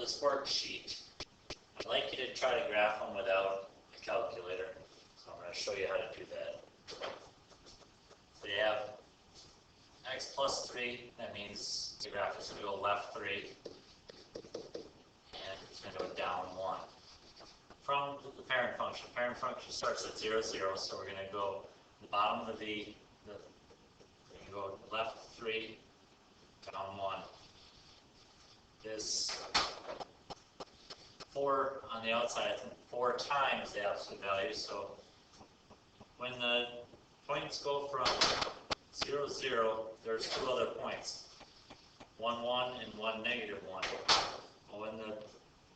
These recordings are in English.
this worksheet, I'd like you to try to graph them without a calculator. So I'm going to show you how to do that. So you have x plus 3, that means the graph is going to go left 3, and it's going to go down 1. From the parent function. Parent function starts at 0, 0, so we're going to go the bottom of the V, we're going to go left 3, down 1. This 4 on the outside, I think 4 times the absolute value, so when the points go from 0, 0, there's 2 other points, 1, 1, and 1, negative 1. Well, when the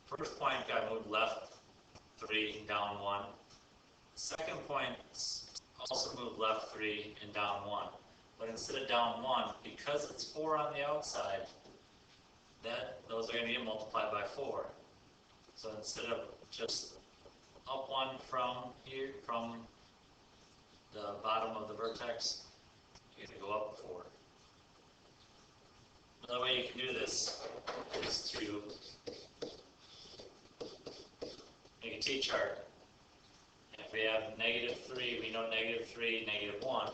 first point got moved left 3, down 1, the second point also moved left 3 and down 1. But instead of down 1, because it's 4 on the outside, those are going to get multiplied by 4. So instead of just up 1 from here, from the bottom of the vertex, you're going to go up 4. Another way you can do this is to make a t-chart. And if we have negative 3, we know negative 3, negative 1.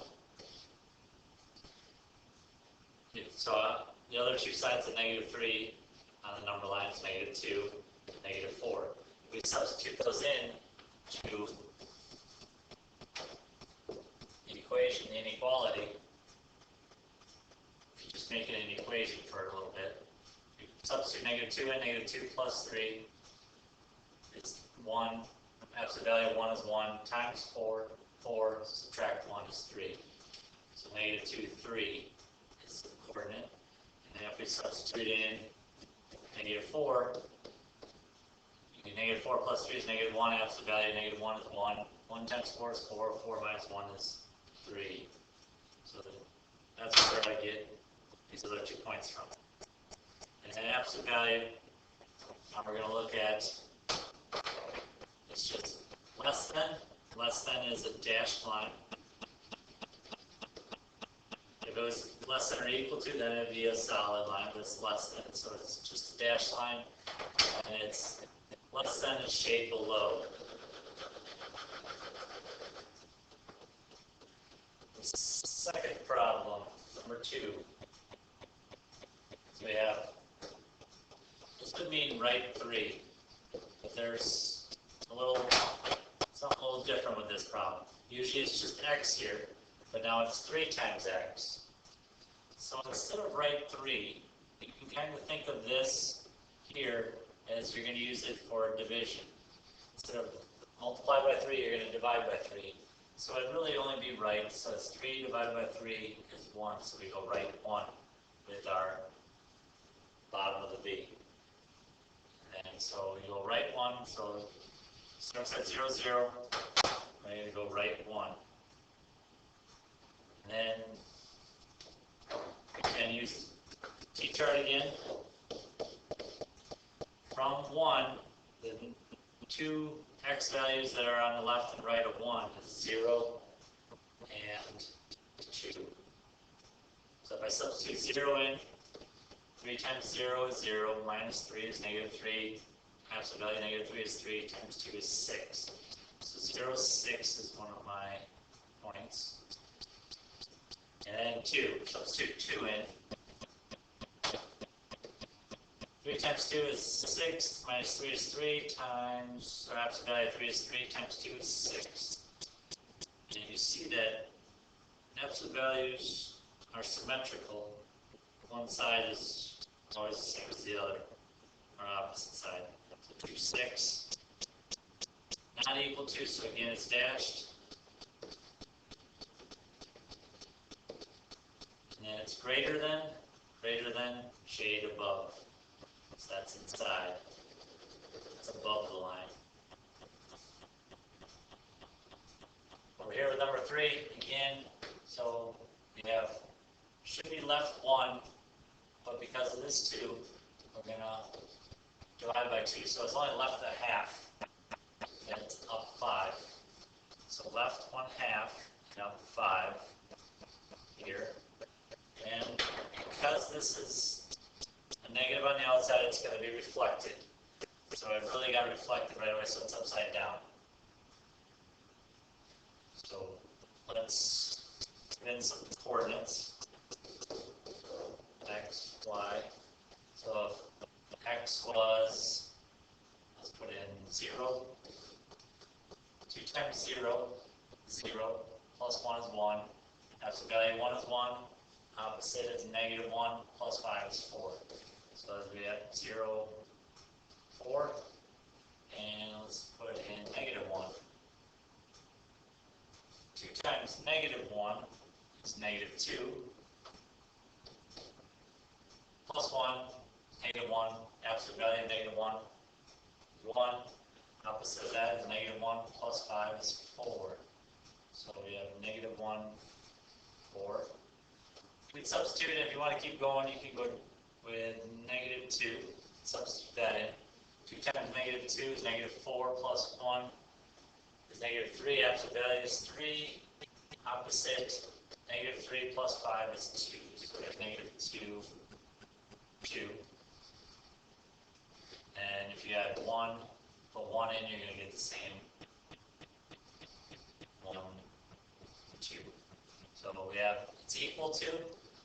So the other two sides of negative 3 on the number line is negative 2, negative 4. If we substitute those in to the equation, the inequality, if you just make it an equation for a little bit, you substitute negative 2 in, negative 2 plus 3 is 1. Absolute value of 1 is 1 times 4. 4 subtract 1 is 3. So negative 2, 3 is the coordinate. And then if we substitute in negative 4, you get negative 4 plus 3 is negative 1. Absolute value of negative 1 is 1. 1 times 4 is 4. 4 minus 1 is 3. So that's where I get these other 2 points from. And then absolute value, we're going to look at, it's just less than. Less than is a dashed line. If it was less than or equal to, then it would be a solid line, but it's less than. So it's just a dashed line, and it's less than is shade below. The second problem, number 2. So we have, this would mean right 3, but there's something a little different with this problem. Usually it's just x here, but now it's 3 times x. So instead of right 3, you can kind of think of this here as you're going to use it for division. Instead of multiply by 3, you're going to divide by 3. So it'd really only be right. So it's 3 divided by 3 is 1. So we go right 1 with our bottom of the V. And so you go right 1. So it starts at 0, 0. I'm going to go right 1. And then we can use t-chart again. From 1, the 2 x values that are on the left and right of 1 is 0 and 2. So if I substitute 0 in, 3 times 0 is 0, minus 3 is negative 3, absolute value negative 3 is 3, times 2 is 6. So 0, 6 is one of my points. And then 2, substitute 2 in. 3 times 2 is 6, minus 3 is 3, times, or absolute value of 3 is 3, times 2 is 6. And you see that absolute values are symmetrical. One side is always the same as the other, or opposite side. So 2, 6. Not equal to, so again it's dashed. And then it's greater than, shade above. So that's inside. It's above the line. Over here with number 3, again, so we have, should be left 1, but because of this 2, we're going to divide by 2, so it's only left a half. And it's up 5. So left 1/2 and up 5 here. And because this is a negative on the outside, it's going to be reflected. So it really got reflected right away, so it's upside down. So let's put in some coordinates. X, Y. So if X was, let's put in 0. 2 times 0, 0. Plus 1 is 1. Absolute value 1 is 1. Opposite is negative 1. Plus 5 is 4. So we have 0, 4. And let's put in negative 1. 2 times negative 1 is negative 2. Plus 1, negative 1. Absolute value of negative 1 is 1. Opposite of that is negative 1 plus 5 is 4. So we have negative 1, 4. You can substitute it. If you want to keep going, you can go with negative 2. Substitute that in. 2 times negative 2 is negative 4 plus 1 is negative 3. Absolute value is 3. Opposite, negative 3 plus 5 is 2. So we have negative 2, 2. And if you add 1, put 1 in, you're going to get the same 1, 2. So we have it's equal to.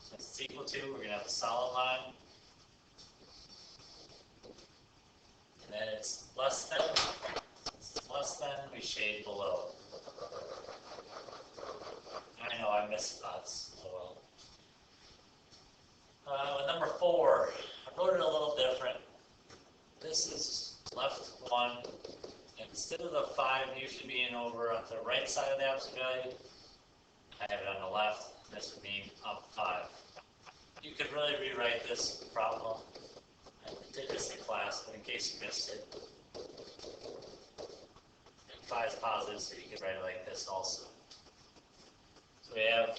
Since it's equal to, we're going to have a solid line. And then it's less than. Since it's less than, we shade below. I know I missed spots. Oh well. With number 4, I wrote it a little different. This is left 1. Instead of the 5 usually being over on the right side of the absolute value, I have it on the left. This would be up 5. You could really rewrite this problem. I did this in class, but in case you missed it, 5 is positive, so you could write it like this also. So we have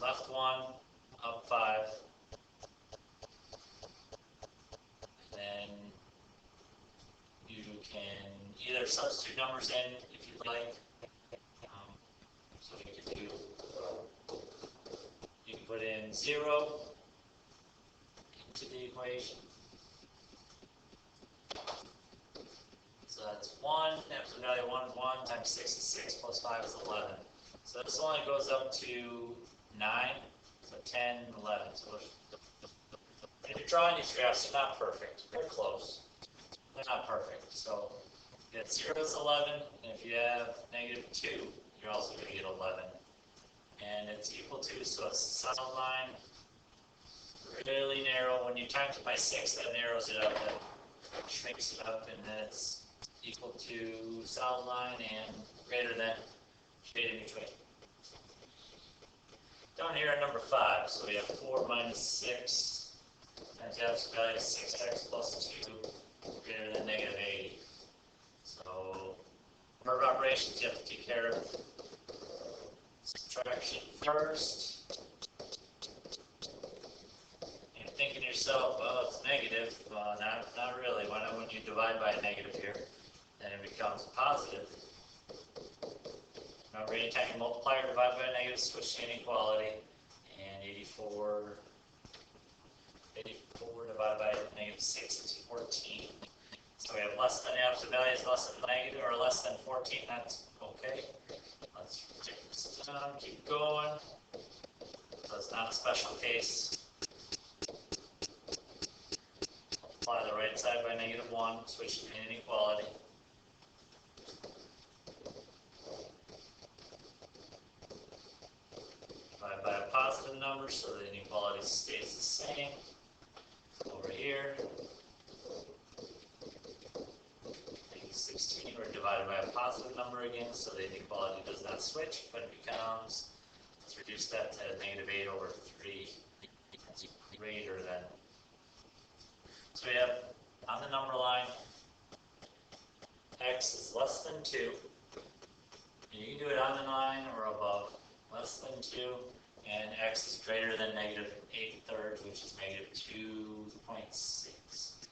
left 1, up 5, and then you can either substitute numbers in if you'd like. So you can do, you can put in 0 into the equation. So that's 1, absolute value of 1 is 1, times 6 is 6, plus 5 is 11. So this only goes up to 9, so 10, 11. So if you're drawing these graphs, they're not perfect. They're close. They're not perfect. So you get 0 is 11, and if you have negative 2, you're also going to get 11. And it's equal to, so it's a solid line, really narrow. When you times it by 6, that narrows it up, that shrinks it up, and then it's equal to solid line and greater than shade in between. Down here at number 5, so we have 4 minus 6 times the absolute value of 6x plus 2 greater than negative 80. So, order of operations you have to take care of. Subtraction first. You're thinking to yourself, well, it's negative. Well, not really. Why not when you divide by a negative here? Then it becomes positive. Remember, anytime you multiply or divide by a negative, switch to inequality. And 84 divided by negative 6 is 14. So we have less than the absolute value is less than negative, or less than 14. That's okay. Let's take this down, keep going. So it's not a special case. Multiply the right side by negative 1, switch to inequality. Divide by a positive number so the inequality stays the same. Over here, 16, we're divided by a positive number again, so the inequality does not switch, but it becomes, let's reduce that to negative 8 over 3, that's greater than. So we have, on the number line, x is less than 2. You can do it on the line or above, less than 2, and x is greater than negative 8/3, which is negative 2.6.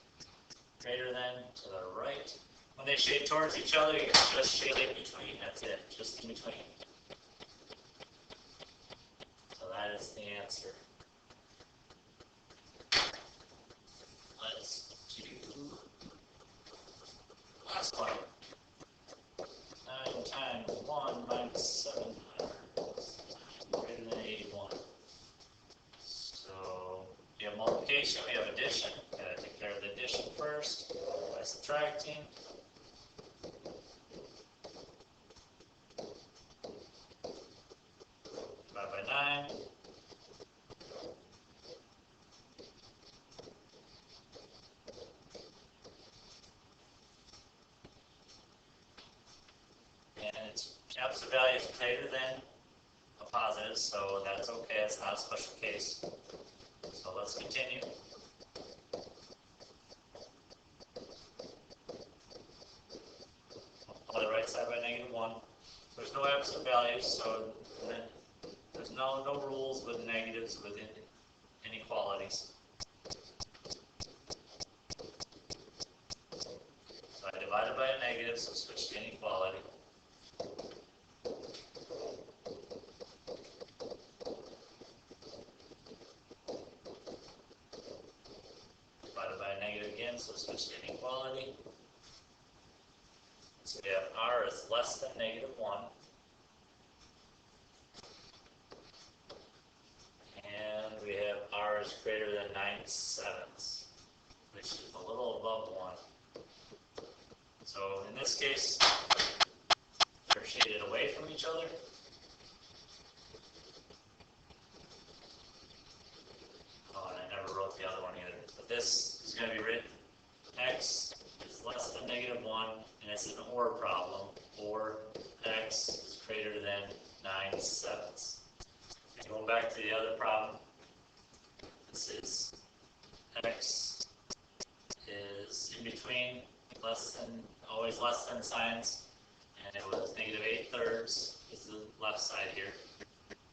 Greater than to the right. When they shade towards each other, you can just shade in between. That's it, just in between. So that is the answer. Last one. 9 times 1 minus 7 greater than 81. So we have multiplication, we have addition. Gotta take care of the addition first by subtracting. Divide by 9. And its absolute value is greater than a positive, so that's okay. It's not a special case. So let's continue. On the right side by -1. There's no absolute values, so then there's no rules with negatives within inequalities. So I divided by a negative, so switch to inequality. Divided by a negative again, so switch to inequality. So we have r is less than -1. And we have r is greater than 9/7, which is a little above 1. So in this case, they're shaded away from each other. Oh, and I never wrote the other one either. But this is going to be written x is less than -1, and it's an OR problem, or x is greater than 9/7. Going back to the other problem, this is x is in between always less than signs, and it was -8/3 is the left side here,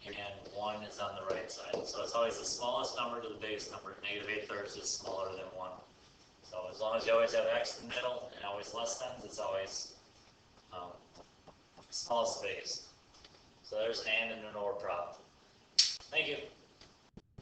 and 1 is on the right side. So it's always the smallest number to the biggest number. -8/3 is smaller than 1. So as long as you always have x in the middle and always less than, it's always smallest to biggest. So there's an and an or problem. Thank you.